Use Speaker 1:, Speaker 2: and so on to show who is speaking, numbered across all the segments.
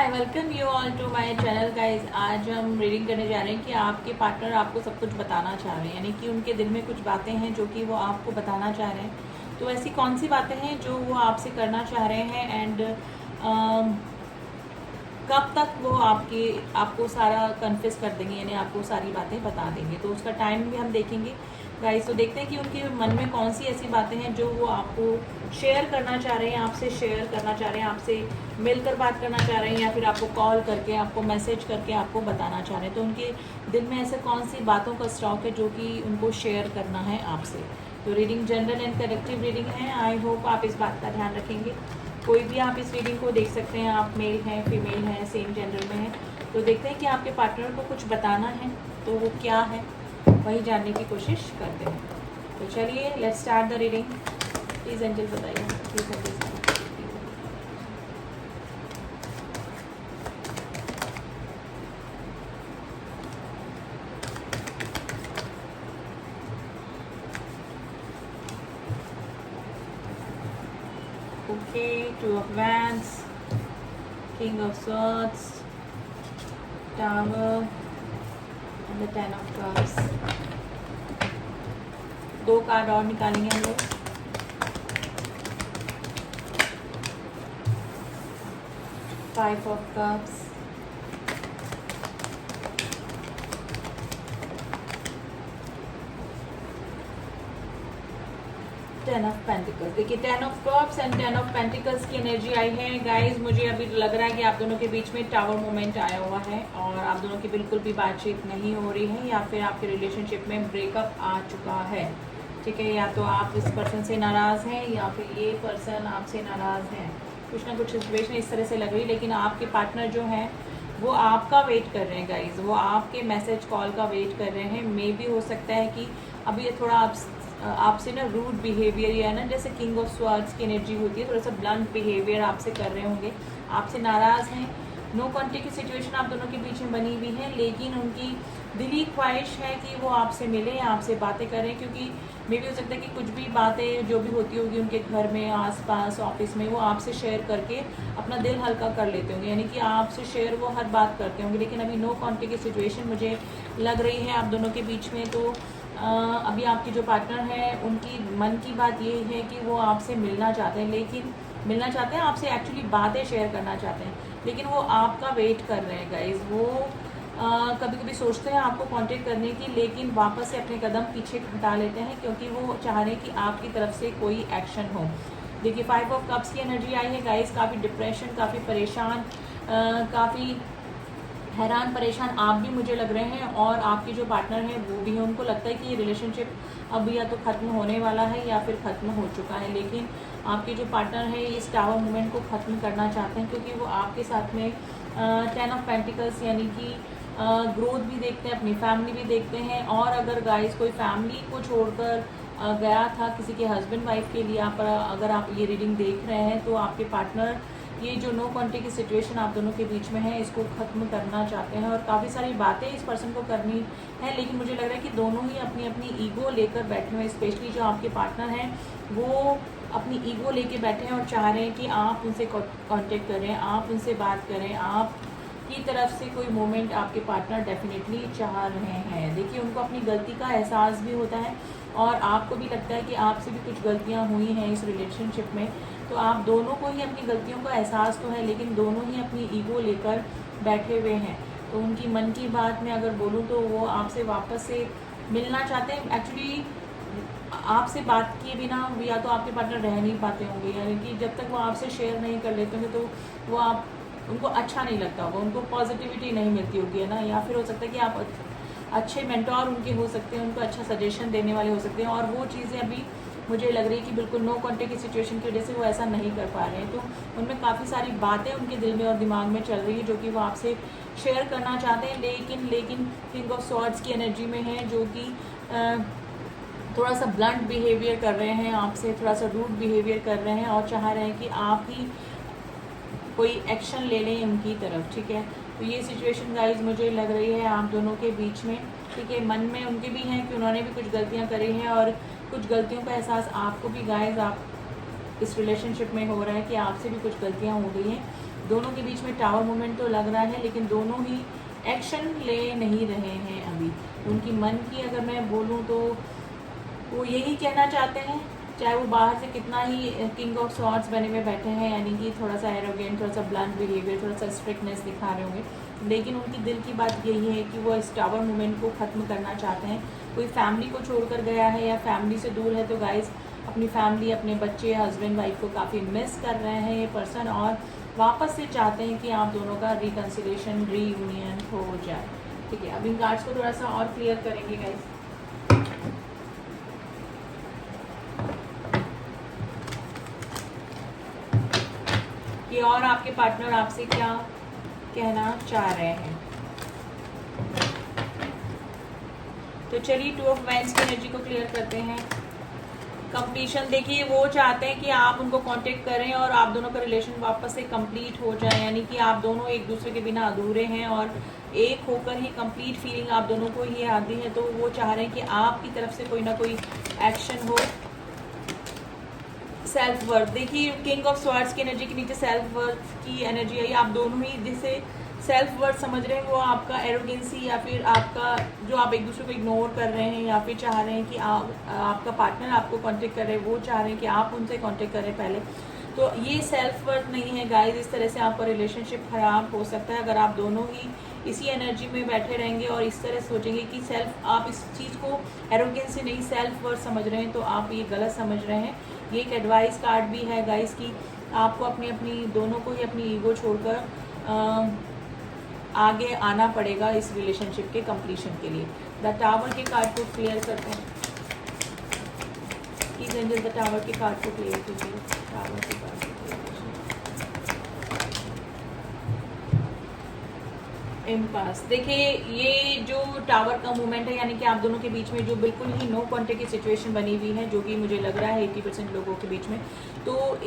Speaker 1: I welcome you all to my channel guys. आज हम reading करने जा रहे हैं कि आपके पार्टनर आपको सब कुछ बताना चाह रहे हैं, यानी कि उनके दिल में कुछ बातें हैं जो कि वो आपको बताना चाह रहे हैं। तो ऐसी कौन सी बातें हैं जो वो आपसे करना चाह रहे हैं एंड कब तक वो आपको सारा कन्फेस कर देंगे, यानी आपको सारी बातें बता देंगे। तो उसका टाइम भी हम देखेंगे गाइस। तो देखते हैं कि उनके मन में कौन सी ऐसी बातें हैं जो वो आपको शेयर करना चाह रहे हैं, आपसे शेयर करना चाह रहे हैं, आपसे मिलकर बात करना चाह रहे हैं, या फिर आपको कॉल करके, आपको मैसेज करके आपको बताना चाह रहे हैं। तो उनके दिल में ऐसे कौन सी बातों का स्टॉक है जो कि उनको शेयर करना है आपसे। तो reading general and collective reading है। आई होप आप इस बात का ध्यान रखेंगे। कोई भी आप इस रीडिंग को देख सकते हैं, आप मेल हैं, फीमेल हैं, सेम जेंडर में हैं। तो देखते हैं कि आपके पार्टनर को कुछ बताना है तो वो क्या है, वही जानने की कोशिश करते हैं। तो चलिए let's start the reading. Please angel बताइए, please angel. Okay, Two of Wands, King of Swords, Tower and the Ten of Cups। दो कार्ड और निकालेंगे हम लोग। Five of Cups, ten of pentacles. देखिए ten of cups and ten of pentacles की energy आई है गाइज। मुझे अभी लग रहा है कि आप दोनों के बीच में टावर मोमेंट आया हुआ है और आप दोनों की बिल्कुल भी बातचीत नहीं हो रही है, या फिर आपके रिलेशनशिप में ब्रेकअप आ चुका है। ठीक है, या तो आप इस पर्सन से नाराज़ हैं या फिर ये पर्सन आपसे नाराज़ है। कुछ ना कुछ सिचुएशन इस तरह से लग रही है, लेकिन आपके पार्टनर जो हैं वो आपका वेट कर रहे हैं गाइज। वो आपके मैसेज कॉल का वेट कर रहे हैं। मे भी हो सकता है कि अभी ये थोड़ा आपसे ना रूड बिहेवियर, या ना जैसे किंग ऑफ स्वार्ड्स की एनर्जी होती है, थोड़ा सा ब्लंट बिहेवियर आपसे कर रहे होंगे, आपसे नाराज़ हैं। नो कॉन्टेक्ट की सिचुएशन आप दोनों के बीच में बनी हुई है, लेकिन उनकी दिली ख्वाहिश है कि वो आपसे मिले, आपसे बातें करें, क्योंकि मे भी हो सकता है कि कुछ भी बातें जो भी होती होगी उनके घर में, आसपास, ऑफिस में, वो आपसे शेयर करके अपना दिल हल्का कर लेते होंगे, यानी कि आपसे शेयर वो हर बात करते होंगे। लेकिन अभी नो कॉन्टेक्ट की सिचुएशन मुझे लग रही है आप दोनों के बीच में। तो अभी आपके जो पार्टनर हैं उनकी मन की बात ये है कि वो आपसे मिलना चाहते हैं, लेकिन मिलना चाहते हैं आपसे, एक्चुअली बातें शेयर करना चाहते हैं, लेकिन वो आपका वेट कर रहे हैं गाइज। वो कभी कभी सोचते हैं आपको कांटेक्ट करने की, लेकिन वापस से अपने कदम पीछे हटा लेते हैं, क्योंकि वो चाह रहे हैं कि आपकी तरफ से कोई एक्शन हो। देखिए फाइव ऑफ कप्स की एनर्जी आई है गाइज। काफ़ी डिप्रेशन, काफ़ी परेशान, काफ़ी हैरान परेशान आप भी मुझे लग रहे हैं, और आपके जो पार्टनर हैं वो भी हैं। उनको लगता है कि ये रिलेशनशिप अब या तो ख़त्म होने वाला है या फिर ख़त्म हो चुका है, लेकिन आपके जो पार्टनर है इस टावर मूवमेंट को ख़त्म करना चाहते हैं, क्योंकि वो आपके साथ में टेन ऑफ पेंटिकल्स यानी कि ग्रोथ भी देखते हैं, अपनी फैमिली भी देखते हैं। और अगर गाइस कोई फैमिली को छोड़कर गया था किसी के हस्बैंड वाइफ के लिए, अगर आप ये रीडिंग देख रहे हैं, तो आपके पार्टनर ये जो नो कॉन्टेक्ट की सिचुएशन आप दोनों के बीच में है इसको ख़त्म करना चाहते हैं, और काफ़ी सारी बातें इस पर्सन को करनी है। लेकिन मुझे लग रहा है कि दोनों ही अपनी अपनी ईगो लेकर बैठे हुए हैं। स्पेशली जो आपके पार्टनर हैं वो अपनी ईगो लेके बैठे हैं और चाह रहे हैं कि आप उनसे कांटेक्ट करें, आप उनसे बात करें, आप की तरफ से कोई मोमेंट आपके पार्टनर डेफिनेटली चाह रहे हैं। देखिए उनको अपनी गलती का एहसास भी होता है, और आपको भी लगता है कि आपसे भी कुछ गलतियां हुई हैं इस रिलेशनशिप में। तो आप दोनों को ही अपनी गलतियों का एहसास तो है, लेकिन दोनों ही अपनी ईगो लेकर बैठे हुए हैं। तो उनकी मन की बात में अगर बोलूँ तो वो आपसे वापस से मिलना चाहते हैं। एक्चुअली आपसे बात किए बिना या तो आपके पार्टनर रह नहीं पाते होंगे, यानी कि जब तक वो आपसे शेयर नहीं कर लेते होंगे तो वो उनको अच्छा नहीं लगता होगा, उनको पॉजिटिविटी नहीं मिलती होगी, है ना। या फिर हो सकता है कि आप अच्छे मेंटोर उनके हो सकते हैं, उनको अच्छा सजेशन देने वाले हो सकते हैं, और वो चीज़ें अभी मुझे लग रही है कि बिल्कुल नो कॉन्टेक्ट की सिचुएशन की वजह से वो ऐसा नहीं कर पा रहे हैं। तो उनमें काफ़ी सारी बातें उनके दिल में और दिमाग में चल रही है जो कि वो आपसे शेयर करना चाहते हैं, लेकिन किंग ऑफ स्वॉर्ड्स की एनर्जी में है, जो कि थोड़ा सा ब्लंट बिहेवियर कर रहे हैं आपसे, थोड़ा सा रूड बिहेवियर कर रहे हैं, और चाह रहे हैं कि आप ही कोई एक्शन ले लें उनकी तरफ। ठीक है, तो ये सिचुएशन गाइज मुझे लग रही है आप दोनों के बीच में। ठीक है, मन में उनके भी हैं कि उन्होंने भी कुछ गलतियां करी हैं, और कुछ गलतियों का एहसास आपको भी गाइज आप इस रिलेशनशिप में हो रहा है कि आपसे भी कुछ गलतियां हो गई हैं, दोनों के बीच में टावर मोमेंट तो लग रहा है, लेकिन दोनों ही एक्शन ले नहीं रहे हैं अभी। उनकी मन की अगर मैं बोलूँ तो वो यही कहना चाहते हैं, चाहे वो बाहर से कितना ही किंग ऑफ स्वॉर्ड्स बने हुए बैठे हैं, यानी कि थोड़ा सा एरोगेंट, थोड़ा सा ब्लंट बिहेवियर, थोड़ा सा स्ट्रिक्टनेस दिखा रहे होंगे, लेकिन उनकी दिल की बात यही है कि वो इस टावर मूवमेंट को ख़त्म करना चाहते हैं। कोई फैमिली को छोड़कर गया है या फैमिली से दूर है, तो गाइस अपनी फैमिली, अपने बच्चे, हस्बैंड वाइफ को काफ़ी मिस कर रहे हैं ये पर्सन, और वापस से चाहते हैं कि आप दोनों का रिकन्सिलेशन, रीयूनियन हो जाए। ठीक है, अब इन कार्ड्स को थोड़ा सा और क्लियर करेंगे गाइस। कि और आपके पार्टनर आपसे क्या कहना चाह रहे हैं। तो चलिए 2 ऑफ वाइंड्स की एनर्जी को क्लियर करते हैं। कंप्लीशन, देखिए वो चाहते हैं कि आप उनको कांटेक्ट करें और आप दोनों का रिलेशन वापस से कंप्लीट हो जाए, यानी कि आप दोनों एक दूसरे के बिना अधूरे हैं और एक होकर ही कंप्लीट फीलिंग आप दोनों को ही आती है। तो वो चाह रहे हैं कि आपकी तरफ से कोई ना कोई एक्शन हो। सेल्फ वर्थ, देखिए किंग ऑफ स्वॉर्ड्स की एनर्जी के नीचे सेल्फ वर्थ की एनर्जी आई। आप दोनों ही जिसे सेल्फ वर्थ समझ रहे हैं वो आपका एरोगेंसी या फिर आपका जो आप एक दूसरे को इग्नोर कर रहे हैं या फिर चाह रहे हैं कि आपका पार्टनर आपको कांटेक्ट कर रहे हैं, वो चाह रहे हैं कि आप उनसे कांटेक्ट करें पहले। तो ये सेल्फ वर्थ नहीं है गाइस, इस तरह से आपका रिलेशनशिप खराब हो सकता है अगर आप दोनों ही इसी एनर्जी में बैठे रहेंगे और इस तरह सोचेंगे कि सेल्फ, आप इस चीज़ को एरोगेंसी नहीं सेल्फ वर्थ समझ रहे हैं, तो आप ये गलत समझ रहे हैं। ये एक एडवाइस कार्ड भी है गाइस कि आपको अपनी दोनों को ही अपनी ईगो छोड़कर आगे आना पड़ेगा इस रिलेशनशिप के कंप्लीशन के लिए। द टावर के कार्ड को क्लियर करते हैं। प्लीज एंजल द टावर के कार्ड को क्लियर कीजिए। टावर के कार्ड को क्लियर कीजिए। इम्पास, देखिए ये जो टावर का मूवमेंट है, यानी कि आप दोनों के बीच में जो बिल्कुल ही नो कॉन्टेक्ट की सिचुएशन बनी हुई है, जो कि मुझे लग रहा है 80% लोगों के बीच में, तो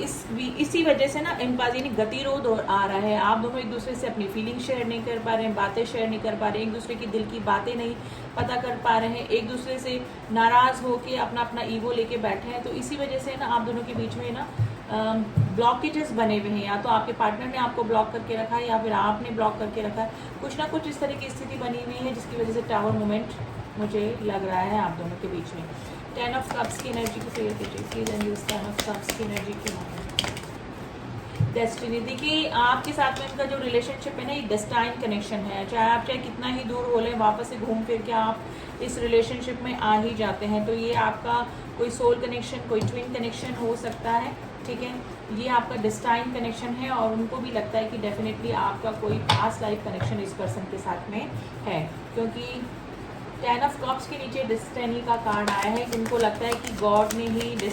Speaker 1: इसी वजह से ना इम्पास यानी गतिरोध आ रहा है। आप दोनों एक दूसरे से अपनी फीलिंग शेयर नहीं कर पा रहे हैं, बातें शेयर नहीं कर पा रहे हैं, एक दूसरे की दिल की बातें नहीं पता कर पा रहे हैं, एक दूसरे से नाराज़ होकर अपना अपना ईगो लेके बैठे हैं। तो इसी वजह से ना आप दोनों के बीच में ना ब्लॉकेजेस बने हुए हैं, या तो आपके पार्टनर ने आपको ब्लॉक करके रखा है या फिर आपने ब्लॉक करके रखा है। कुछ ना कुछ इस तरह की स्थिति बनी हुई है जिसकी वजह से टावर मोमेंट मुझे लग रहा है आप दोनों के बीच में। 10 ऑफ कप्स की एनर्जी को क्लियर कीजिए please and use 10 of cups की एनर्जी की डेस्टिनी, देखिए आपके साथ में इनका जो रिलेशनशिप है ना, ये डेस्टाइन कनेक्शन है। चाहे कितना ही दूर हो लें, वापस से घूम फिर के आप इस रिलेशनशिप में आ ही जाते हैं। तो ये आपका कोई सोल कनेक्शन, कोई ट्विन कनेक्शन हो सकता है। ठीक है, ये आपका डेस्टाइन कनेक्शन है और उनको भी लगता है कि डेफिनेटली आपका कोई पास्ट लाइफ कनेक्शन इस पर्सन के साथ में है, क्योंकि 10 ऑफ कप्स के नीचे डेस्टिनी का कार्ड आया है। उनको लगता है कि गॉड ने ही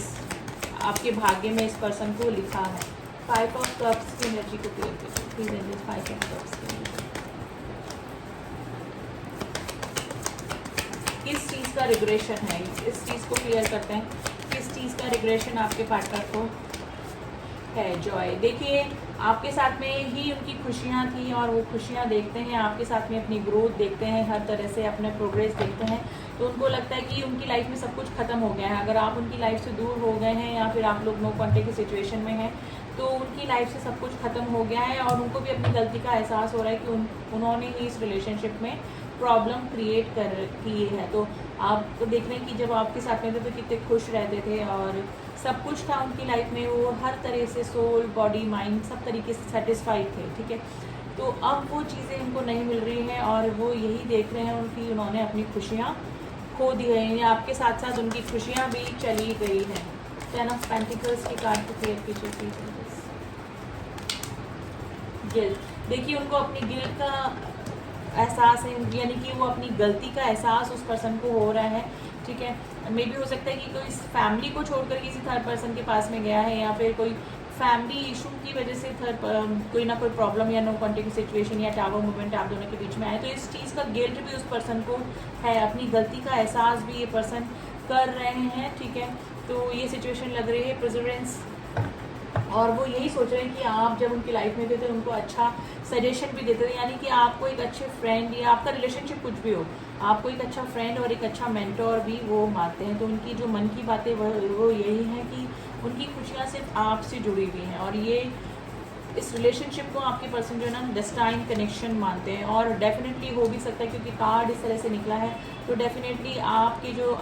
Speaker 1: आपके भाग्य में इस पर्सन को लिखा है। 5 ऑफ कप्स की एनर्जी को क्लियर कीजिए प्लीज एंजल। 5 ऑफ कप्स की एनर्जी किस चीज़ का रिग्रेशन है, इस चीज़ को क्लियर करते हैं। किस चीज़ का रिग्रेशन आपके पार्टनर को है? जॉय, देखिए आपके साथ में ही उनकी खुशियाँ थी और वो खुशियाँ देखते हैं, आपके साथ में अपनी ग्रोथ देखते हैं, हर तरह से अपने प्रोग्रेस देखते हैं। तो उनको लगता है कि उनकी लाइफ में सब कुछ खत्म हो गया है। अगर आप उनकी लाइफ से दूर हो गए हैं या फिर आप लोग नो कॉन्टेक्ट की सिचुएशन में हैं, तो उनकी लाइफ से सब कुछ खत्म हो गया है और उनको भी अपनी गलती का एहसास हो रहा है कि उन्होंने ही इस रिलेशनशिप में प्रॉब्लम क्रिएट की है। तो आप तो देख रहे हैं कि जब आपके साथ में थे तो कितने खुश रहते थे और सब कुछ था उनकी लाइफ में, वो हर तरह से सोल, बॉडी, माइंड सब तरीके से सेटिस्फाइड थे। ठीक है, तो अब वो चीज़ें उनको नहीं मिल रही हैं और वो यही देख रहे हैं कि उन्होंने अपनी खुशियाँ खो दी हैं, या आपके साथ साथ उनकी खुशियाँ भी चली गई हैं। 10 ऑफ पेंटिकल्स की कार्ड को क्लियर कीजिए प्लीज। गिल्ट, देखिए उनको अपनी गिल्ट का एहसास है, यानी कि वो अपनी गलती का एहसास उस पर्सन को हो रहा है। ठीक है, मे भी हो सकता है कि कोई इस फैमिली को छोड़कर किसी थर्ड पर्सन के पास में गया है, या फिर कोई फैमिली इशू की वजह से कोई ना कोई प्रॉब्लम या नो कॉन्टेक्ट सिचुएशन या टावर मूवमेंट आप दोनों के बीच में आए। तो इस चीज़ का गिल्ट भी उस पर्सन को है, अपनी गलती का एहसास भी ये पर्सन कर रहे हैं। ठीक है, तो ये सिचुएशन लग रही है प्रेजरेंस, और वो यही सोच रहे हैं कि आप जब उनकी लाइफ में थे तो उनको अच्छा सजेशन भी देते थे, यानी कि आपको एक अच्छे फ्रेंड या आपका रिलेशनशिप कुछ भी हो, आपको एक अच्छा फ्रेंड और एक अच्छा मेंटोर भी वो मानते हैं। तो उनकी जो मन की बातें वो यही है कि उनकी खुशियाँ सिर्फ आपसे जुड़ी हुई हैं और ये इस रिलेशनशिप को आपके पर्सन जो है ना डेस्टाइन कनेक्शन मानते हैं, और डेफिनेटली हो भी सकता है क्योंकि कार्ड इस तरह से निकला है, तो डेफिनेटली आपके जो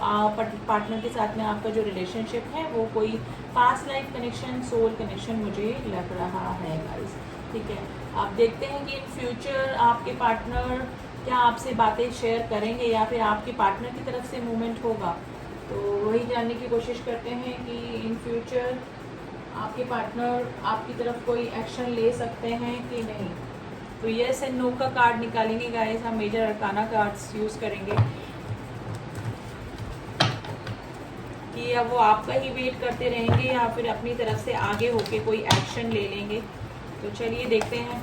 Speaker 1: पार्टनर के साथ में आपका जो रिलेशनशिप है वो कोई past life connection, soul connection मुझे लग रहा है गाइस। ठीक है, आप देखते हैं कि इन फ्यूचर आपके पार्टनर क्या आपसे बातें शेयर करेंगे या फिर आपके पार्टनर की तरफ से मूवमेंट होगा, तो वही जानने की कोशिश करते हैं कि इन फ्यूचर आपके पार्टनर आपकी तरफ कोई एक्शन ले सकते हैं कि नहीं। तो येस एंड नो का कार्ड निकालेंगे गाइस, हम मेजर अरकाना कार्ड्स यूज़ करेंगे कि अब वो आपका ही वेट करते रहेंगे या फिर अपनी तरफ से आगे होके कोई एक्शन ले लेंगे। तो चलिए देखते हैं।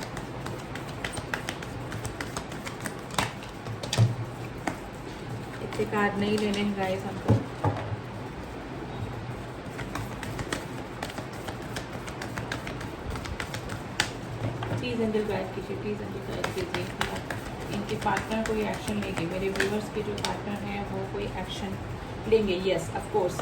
Speaker 1: इतने कार्ड नहीं लेने हैं गाइस हमको। प्लीज़ एंजल गाइड कीजिए, प्लीज़ एंजल गाइड कीजिए। इनके पार्टनर कोई एक्शन लेंगे, मेरे व्यूअर्स के जो पार्टनर हैं वो कोई एक्शन लेंगे। यस ऑफ कोर्स,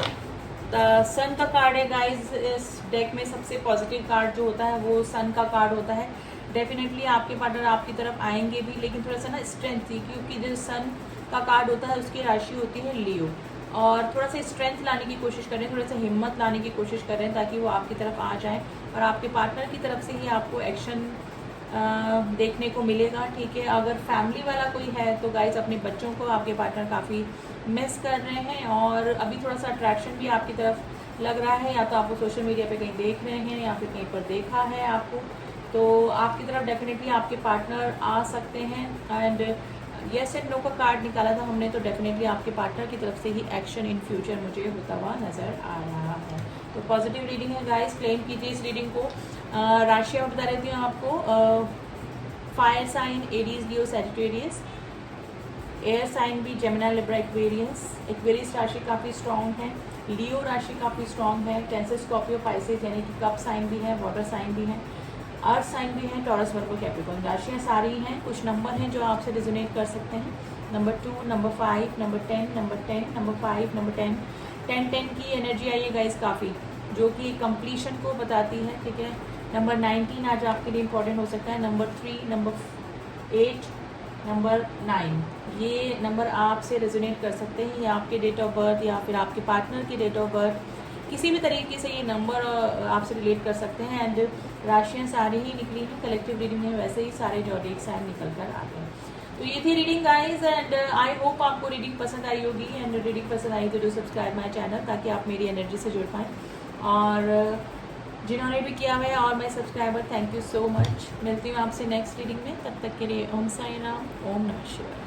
Speaker 1: द सन का कार्ड है गाइस। इस डेक में सबसे पॉजिटिव कार्ड जो होता है वो सन का कार्ड होता है। डेफिनेटली आपके पार्टनर आपकी तरफ आएंगे भी, लेकिन थोड़ा सा ना स्ट्रेंथ थी, क्योंकि जो सन का कार्ड होता है उसकी राशि होती है लियो, और थोड़ा सा स्ट्रेंथ लाने की कोशिश करें, थोड़ा सा हिम्मत लाने की कोशिश करें ताकि वो आपकी तरफ आ जाए, और आपके पार्टनर की तरफ से ही आपको एक्शन देखने को मिलेगा। ठीक है, अगर फैमिली वाला कोई है तो गाइज अपने बच्चों को आपके पार्टनर काफ़ी मिस कर रहे हैं, और अभी थोड़ा सा अट्रैक्शन भी आपकी तरफ लग रहा है, या तो आप सोशल मीडिया पे कहीं देख रहे हैं या फिर कहीं पर देखा है आपको, तो आपकी तरफ डेफिनेटली आपके पार्टनर आ सकते हैं। एंड येस एंड नो का कार्ड निकाला था हमने, तो डेफिनेटली आपके पार्टनर की तरफ से ही एक्शन इन फ्यूचर मुझे होता हुआ नज़र आ रहा है। तो पॉजिटिव रीडिंग है गाइस, क्लेम कीजिए इस रीडिंग को। राशियाँ बता देती हूँ आपको। फायर साइन एरीज, लियो, सैजिटेरियस। एयर साइन भी जेमिनी, लिब्रा, एक्वेरियस। एक्वेरियस राशि काफ़ी स्ट्रॉन्ग है, लियो राशि काफ़ी स्ट्रॉन्ग है, कैंसर, स्कॉर्पियो, पाइसेस यानी कि कप साइन भी है, वाटर साइन भी है, अर्थ साइन भी है, टॉरस, वर्गो, कैप्रिकॉर्न। राशियाँ सारी हैं। कुछ नंबर हैं जो आपसे रिजोनेट कर सकते हैं। Number 2, number 5, number 10, number 10, number 5, number 10। 10 की एनर्जी आई है गाइस काफ़ी, जो कि कंप्लीशन को बताती है। ठीक है, नंबर 19 आज आपके लिए इंपॉर्टेंट हो सकता है। नंबर 3, नंबर 8, नंबर 9, ये नंबर आपसे रेजोनेट कर सकते हैं, या आपके डेट ऑफ बर्थ या फिर आपके पार्टनर की डेट ऑफ बर्थ, किसी भी तरीके से ये नंबर आपसे रिलेट कर सकते हैं। एंड राशियाँ सारी ही निकली हैं, कलेक्टिव रीडिंग में वैसे ही सारे जॉडिक साइन निकल कर आते हैं। तो ये थी reading guys, and I hope आपको रीडिंग पसंद आई होगी। एंड रीडिंग पसंद आई तो डू सब्सक्राइब माई चैनल, ताकि आप मेरी एनर्जी से जुड़ पाएँ। और जिन्होंने भी किया हुआ है और मैं subscriber, thank you so much. मिलती हूँ आपसे नेक्स्ट रीडिंग में, तब तक के लिए ओम साई राम, ओम नमः शिवाय।